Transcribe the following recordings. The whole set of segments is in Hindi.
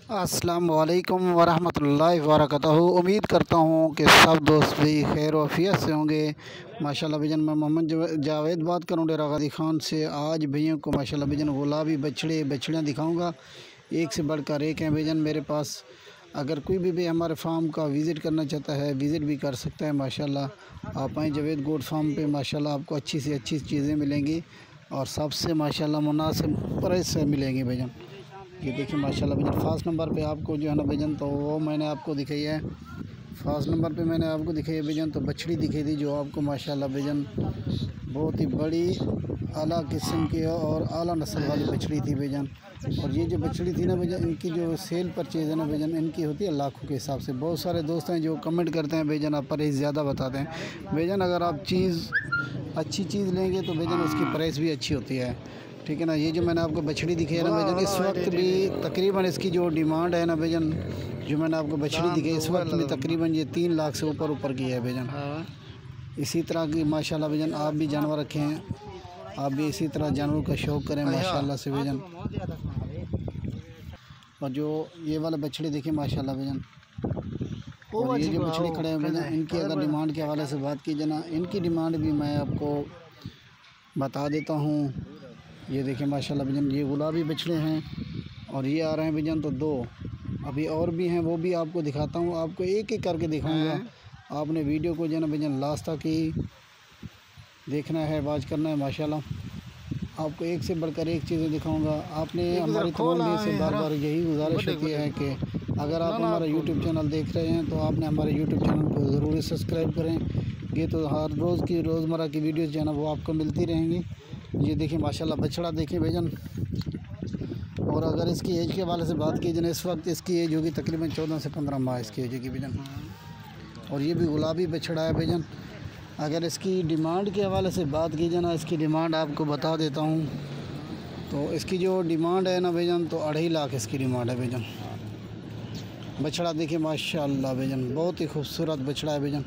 अस्सलाम वालेकुम वरहमतुल्लाहि वबरकातुहू। उम्मीद करता हूँ कि सब दोस्त भी खैर वफ़ियत से होंगे। माशाल्लाह भैया मैं मोहम्मद जावेद बात करूँ डेरा गाज़ी खान से। आज भैया को माशाल्लाह भैया गुलाबी बछड़ियाँ दिखाऊँगा। एक से बढ़कर एक हैं भैया मेरे पास। अगर कोई भी हमारे फार्म का विज़िट करना चाहता है विज़िट भी कर सकता है। माशाल्लाह आप आएँ जावेद गोट फार्म पे। माशाल्लाह आपको अच्छी से अच्छी चीज़ें मिलेंगी और सबसे माशाल्लाह मुनासिब प्राइस से मिलेंगी भैया। ये देखिए माशाल्लाह भैया फर्स्ट नंबर पे आपको जो है ना भैया तो वो मैंने आपको दिखाई है। फर्स्ट नंबर पे मैंने आपको दिखाई है भैया तो बछड़ी दिखाई थी जो आपको माशाल्लाह भैया बहुत ही बड़ी आला किस्म की और आला नस्ल वाली बछड़ी थी भैया। और ये जो बछड़ी थी ना भैया इनकी जो सेल परचेज़ है ना भैया इनकी होती है लाखों के हिसाब से। बहुत सारे दोस्त हैं जो कमेंट करते हैं भैया आप प्राइस ज़्यादा बताते हैं। भैया अगर आप अच्छी चीज़ लेंगे तो भैया उसकी प्राइस भी अच्छी होती है, ठीक है ना। ये जो मैंने आपको बछड़ी दिखाई है ना भैया इस वक्त भी तकरीबन इसकी जो डिमांड है ना भैया जो मैंने आपको बछड़ी दिखाई इस वक्त में तकरीबन ये 3 लाख से ऊपर की है भैया। इसी तरह की माशाल्लाह भैया आप भी जानवर रखे हैं, आप भी इसी तरह जानवरों का शौक़ करें माशाल्लाह से भैया। और जो ये वाले बछड़े देखिए माशाल्लाह भैया और ये जो बछड़े खड़े हैं भैया इनकी अगर डिमांड के हवाले से बात की जाए ना इनकी डिमांड भी मैं आपको बता देता हूँ। ये देखिए माशाल्लाह भैया ये गुलाबी बछड़े हैं और ये आ रहे हैं भैया तो 2 अभी और भी हैं वो भी आपको दिखाता हूँ। आपको एक एक करके दिखाऊंगा। आपने वीडियो को जो है ना भैया लास्ट तक ही देखना है, वाच करना है। माशाल्लाह आपको एक से बढ़कर एक चीज़ें दिखाऊंगा। आपने हमारी तमाम से बार यही गुजारिश होती है कि अगर आप हमारा यूट्यूब चैनल देख रहे हैं तो आपने हमारे यूट्यूब चैनल को ज़रूर सब्सक्राइब करें। ये तो हर रोज़ की रोज़मर्रा की वीडियोज़ जो है ना वो आपको मिलती रहेंगी। ये देखिए माशाल्लाह बछड़ा देखिए भैया। और अगर इसकी एज के हवाले से बात की जाए इस वक्त इसकी एज होगी तकरीबन 14 से 15 माह इसकी एज होगी भैया। और ये भी गुलाबी बछड़ा है भैया। अगर इसकी डिमांड के हवाले से बात की जाए ना इसकी डिमांड आपको बता देता हूँ। तो इसकी जो डिमांड है ना भैया तो 2.5 लाख इसकी डिमांड है भैया। बछड़ा देखिए माशाल्लाह भैया बहुत ही खूबसूरत बछड़ा है भैया।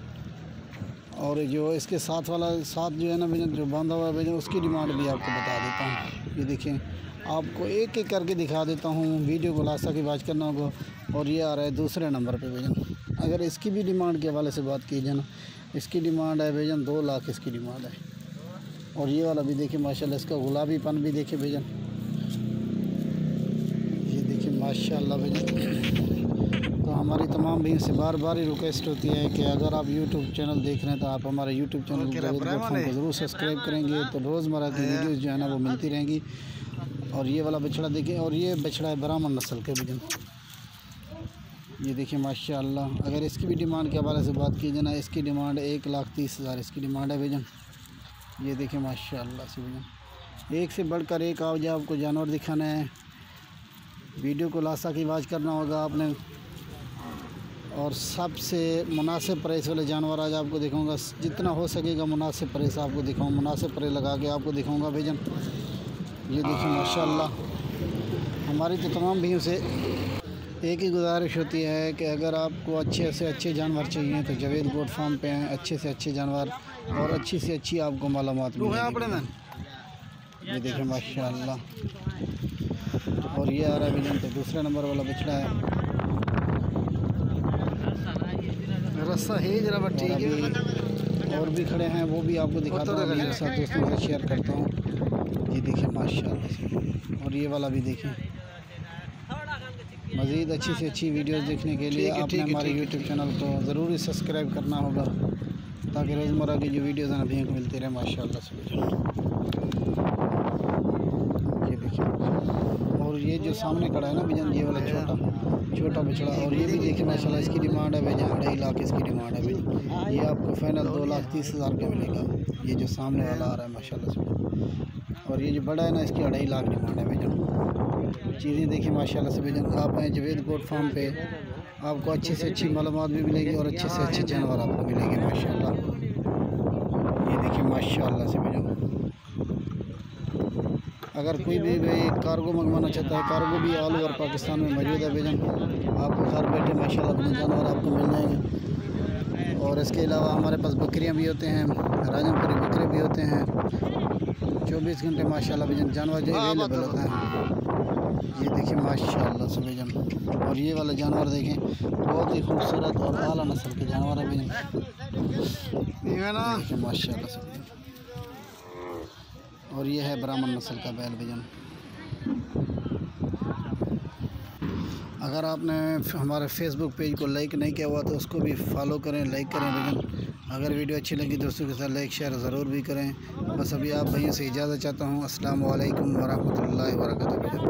और जो इसके साथ जो है ना भैया जो बांधा हुआ है भैया उसकी डिमांड भी आपको बता देता हूँ। ये देखिए आपको एक एक करके दिखा देता हूँ। वीडियो को लास्ट तक वाच करना होगा। और ये आ रहा है दूसरे नंबर पे भैया। अगर इसकी भी डिमांड के हवाले से बात की जाए ना इसकी डिमांड है भैया 2 लाख इसकी डिमांड है। और ये वाला भी देखिए माशाल्लाह इसका गुलाबीपन भी देखिए भैया। ये देखिए माशाल्लाह भैया। तो हमारी तमाम भैया से बार ही रिक्वेस्ट होती है कि अगर आप यूट्यूब चैनल देख रहे हैं तो आप हमारे यूट्यूब चैनल को ज़रूर सब्सक्राइब करेंगे तो रोज़मर्रा की वीडियोस जो है ना वो मिलती रहेंगी। और ये वाला बछड़ा देखिए और ये बछड़ा है ब्राह्मण नस्ल के भैया। ये देखिए माशाल्लाह अगर इसकी भी डिमांड के हवाले से बात की जाए ना इसकी डिमांड 1,30,000 इसकी डिमांड है भैया। ये देखिए माशाल्लाह से भैया एक से बढ़कर एक आओ जो आपको जानवर दिखाना है। वीडियो को लास्ट तक वाच करना होगा आपने। और सबसे मुनासिब प्राइस वाले जानवर आज आपको दिखाऊंगा। जितना हो सकेगा मुनासिब प्राइस आपको दिखाऊँ, मुनासिब प्राइस लगा के आपको दिखाऊंगा भैया। ये देखिए माशाल्लाह हमारी तो तमाम भैया से एक ही गुजारिश होती है कि अगर आपको अच्छे से अच्छे जानवर चाहिए तो जावेद गोट फार्म पे हैं। अच्छे से अच्छे जानवर और अच्छी से अच्छी आपको मालूमात मिलेगी। ये देखिए माशाल्लाह। और ये आ रहा है भैया तो दूसरे नंबर वाला बछड़ा है। रस्सा है जरा ठीक है। और भी खड़े हैं वो भी आपको दिखाता हूँ मेरे साथ दोस्तों से शेयर करता हूँ। ये देखिए माशाल्लाह। और ये वाला भी देखिए। मज़ीद अच्छी से अच्छी वीडियोस देखने के लिए आपने हमारे यूट्यूब चैनल को ज़रूर सब्सक्राइब करना होगा ताकि रोज़मर्रा की जो वीडियोस हैं भैया को मिलती रहे माशाल्लाह से। ये देखिए और ये जो सामने खड़ा है ना भैया ये वाला छोटा बछड़ा। और ये भी देखिए माशाल्लाह इसकी डिमांड है भैया 2.5 लाख इसकी डिमांड है भैया। ये आपको फाइनल 2,30,000 का मिलेगा। ये जो सामने वाला आ रहा है माशाल्लाह से। और ये जो बड़ा है ना इसकी 2.5 लाख डिमांड है भैया। चीज़ें देखिए माशाल्लाह से भैया। आप आए जावेद गोट फार्म पे आपको अच्छी से अच्छी मालूमात भी मिलेगी और अच्छे से अच्छे जानवर आपको मिलेंगे माशाल्लाह। ये देखिए माशाल्लाह से भैया। अगर कोई भी भाई कार्गो मंगवाना चाहता है कार्गो भी ऑल ओवर पाकिस्तान में मौजूद है भैया। आपको घर बैठे माशाल्लाह अपने जानवर आपको मिल जाएंगे। और इसके अलावा हमारे पास बकरियां भी होते हैं, राजमपुरी बकरे भी होते हैं। 24 घंटे माशाल्लाह भैया जानवर जो अवेलेबल होता है। ये देखिए माशाल्लाह से भाईजान। और ये वाला जानवर देखें, बहुत ही खूबसूरत और आला नस्ल के जानवर है भाईजान, देखिए माशाल्लाह से भाईजान। और ये है ब्राह्मण नस्ल का बैल भाईजान। अगर आपने हमारे फेसबुक पेज को लाइक नहीं किया हुआ तो उसको भी फॉलो करें, लाइक करें भाईजान। अगर वीडियो अच्छी लगी दोस्तों के साथ लाइक शेयर ज़रूर भी करें। बस अभी आप भाइयों से इजाज़त चाहता हूँ। अस्सलाम वालेकुम वरहमतुल्लाहि वबरकातुहू।